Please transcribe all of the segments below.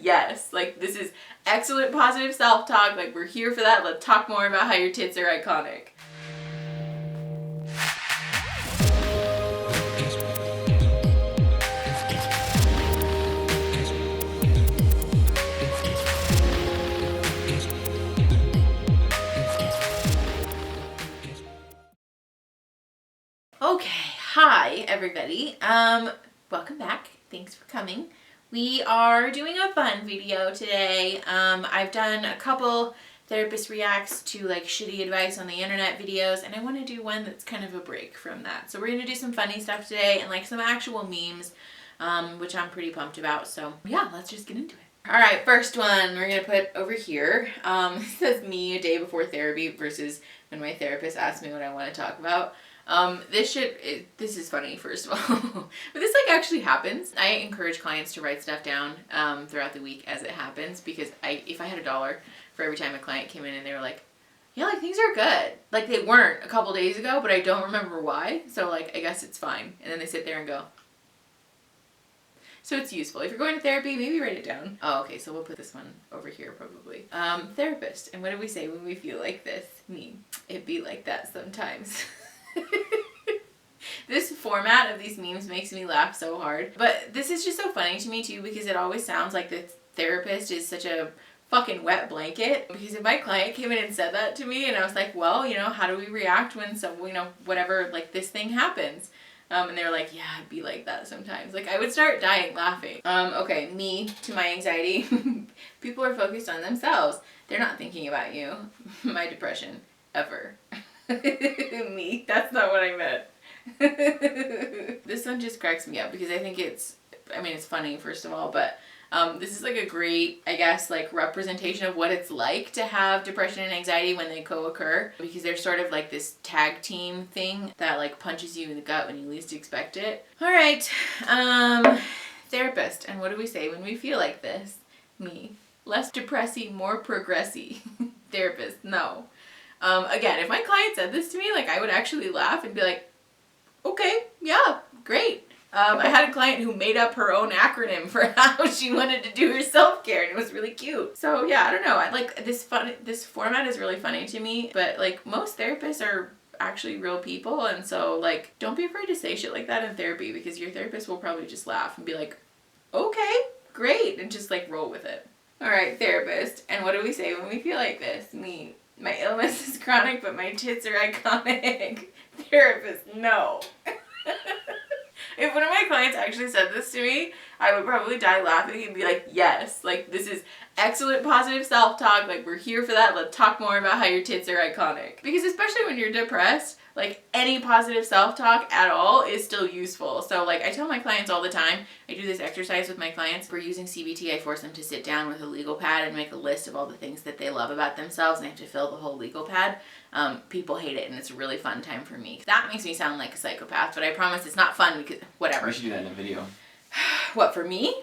yes, like this is excellent positive self-talk, like we're here for that. Let's talk more about how your tits are iconic. Okay, hi everybody. Welcome back. Thanks for coming. We are doing a fun video today. I've done a couple therapist reacts to like shitty advice on the internet videos, and I want to do one that's kind of a break from that. So we're going to do some funny stuff today and like some actual memes, which I'm pretty pumped about. So yeah, let's just get into it. All right, first one we're going to put over here. It says me a day before therapy versus when my therapist asks me what I want to talk about. This is funny, first of all, but this like actually happens. I encourage clients to write stuff down, throughout the week as it happens, because if I had $1 for every time a client came in and they were like, yeah, like things are good. Like they weren't a couple days ago, but I don't remember why. So like, I guess it's fine. And then they sit there and go. So it's useful. If you're going to therapy, maybe write it down. Oh, okay. So we'll put this one over here probably. Therapist. And what do we say when we feel like this? Me. It be like that sometimes. This format of these memes makes me laugh so hard. But this is just so funny to me too, because it always sounds like the therapist is such a fucking wet blanket. Because if my client came in and said that to me and I was like, well, you know, how do we react when some, you know, whatever, like this thing happens? And they were like, yeah, I'd be like that sometimes. Like I would start dying laughing. Okay, me to my anxiety. People are focused on themselves. They're not thinking about you. My depression, ever. Me, that's not what I meant. This one just cracks me up because I think it's funny first of all, but this is like a great, I guess, like representation of what it's like to have depression and anxiety when they co-occur, because they're sort of like this tag team thing that like punches you in the gut when you least expect it. All right, therapist, and what do we say when we feel like this? Me, less depressy, more progressy. Therapist, no. Again, if my client said this to me, like I would actually laugh and be like, okay, yeah, great. I had a client who made up her own acronym for how she wanted to do her self-care, and it was really cute. So yeah, I don't know. I like this format is really funny to me, but like most therapists are actually real people, and so like don't be afraid to say shit like that in therapy, because your therapist will probably just laugh and be like, okay, great, and just like roll with it. All right, therapist, and what do we say when we feel like this? Me. My illness is chronic, but my tits are iconic. Therapist, no. If one of my clients actually said this to me, I would probably die laughing and be like, yes, like this is excellent positive self-talk. Like we're here for that. Let's talk more about how your tits are iconic. Because especially when you're depressed, like any positive self-talk at all is still useful. So like I tell my clients all the time, I do this exercise with my clients. We're using CBT. I force them to sit down with a legal pad and make a list of all the things that they love about themselves, and they have to fill the whole legal pad. People hate it, and it's a really fun time for me. That makes me sound like a psychopath, but I promise it's not fun, because whatever. We should do that in a video. What, for me?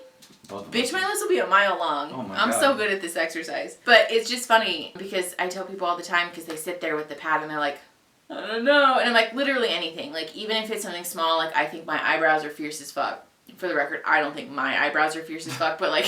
Bitch, my list will be a mile long. Oh my I'm God. so good at this exercise. But it's just funny because I tell people all the time, because they sit there with the pad and they're like, I don't know. And I'm like, literally anything. Like, even if it's something small, like I think my eyebrows are fierce as fuck. For the record, I don't think my eyebrows are fierce as fuck, but like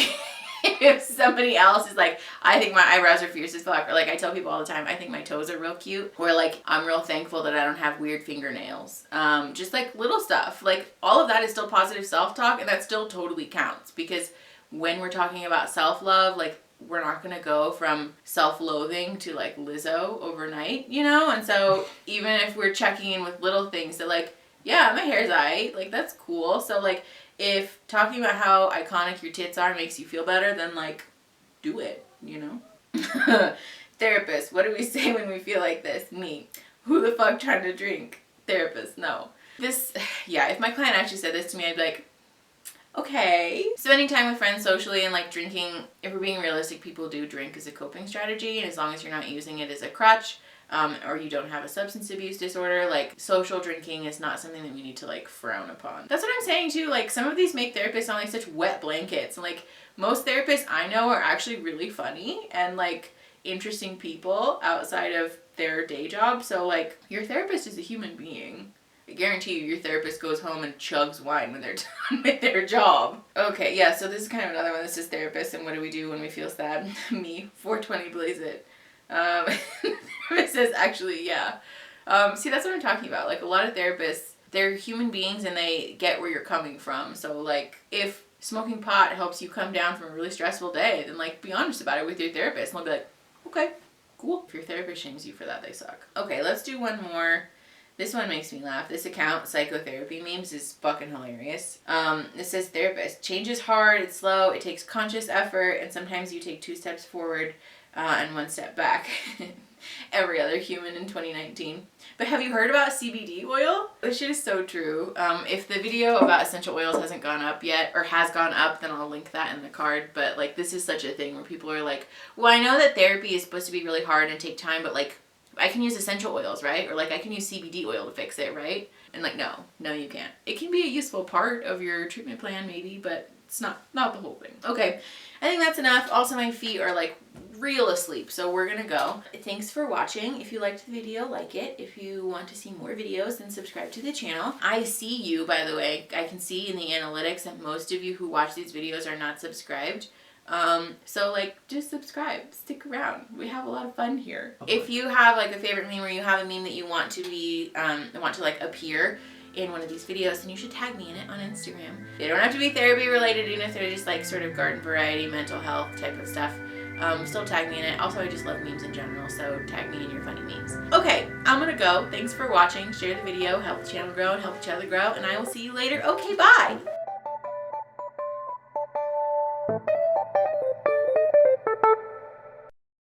if somebody else is like, I think my eyebrows are fierce as fuck, or like I tell people all the time, I think my toes are real cute, or like I'm real thankful that I don't have weird fingernails. Just like little stuff. Like all of that is still positive self-talk, and that still totally counts, because when we're talking about self-love, like we're not gonna go from self-loathing to like Lizzo overnight, you know? And so even if we're checking in with little things that like, yeah, my hair's aight, like that's cool. So like if talking about how iconic your tits are makes you feel better, then like do it, you know? Therapist, what do we say when we feel like this? Me. Who the fuck trying to drink? Therapist, no. This, yeah, if my client actually said this to me, I'd be like, okay. Spending time with friends socially and like drinking, if we're being realistic, people do drink as a coping strategy, and as long as you're not using it as a crutch, or you don't have a substance abuse disorder, like social drinking is not something that we need to like frown upon. That's what I'm saying too. Like some of these make therapists sound like such wet blankets. Like most therapists I know are actually really funny and like interesting people outside of their day job. So like your therapist is a human being. I guarantee you your therapist goes home and chugs wine when they're done with their job. Okay, yeah, so this is kind of another one. This is therapist and what do we do when we feel sad? Me, 420 blaze it. It says actually, yeah. See, that's what I'm talking about. Like a lot of therapists, they're human beings and they get where you're coming from. So like if smoking pot helps you come down from a really stressful day, then like be honest about it with your therapist and they'll be like, okay, cool. If your therapist shames you for that, they suck. Okay, let's do one more. This one makes me laugh. This account, Psychotherapy Memes, is fucking hilarious. It says therapist. Change is hard, it's slow, it takes conscious effort, and sometimes you take 2 steps forward and 1 step back. Every other human in 2019. But have you heard about CBD oil? This shit is so true. If the video about essential oils hasn't gone up yet, or has gone up, then I'll link that in the card. But like, this is such a thing where people are like, well, I know that therapy is supposed to be really hard and take time, but like, I can use essential oils, right? Or like, I can use CBD oil to fix it, right? And like, no, you can't. It can be a useful part of your treatment plan, maybe, but it's not the whole thing. Okay, I think that's enough. Also, my feet are like real asleep, so we're gonna go. Thanks for watching. If you liked the video, like it. If you want to see more videos, then subscribe to the channel. I see you, by the way. I can see in the analytics that most of you who watch these videos are not subscribed. So like, just subscribe, stick around. We have a lot of fun here. If you have like a favorite meme or you have a meme that you want to be, like appear in one of these videos, then you should tag me in it on Instagram. They don't have to be therapy related, even if they're just like sort of garden variety, mental health type of stuff. Still tag me in it. Also, I just love memes in general, so tag me in your funny memes. Okay, I'm gonna go. Thanks for watching. Share the video, help the channel grow, and help each other grow, and I will see you later. Okay, bye!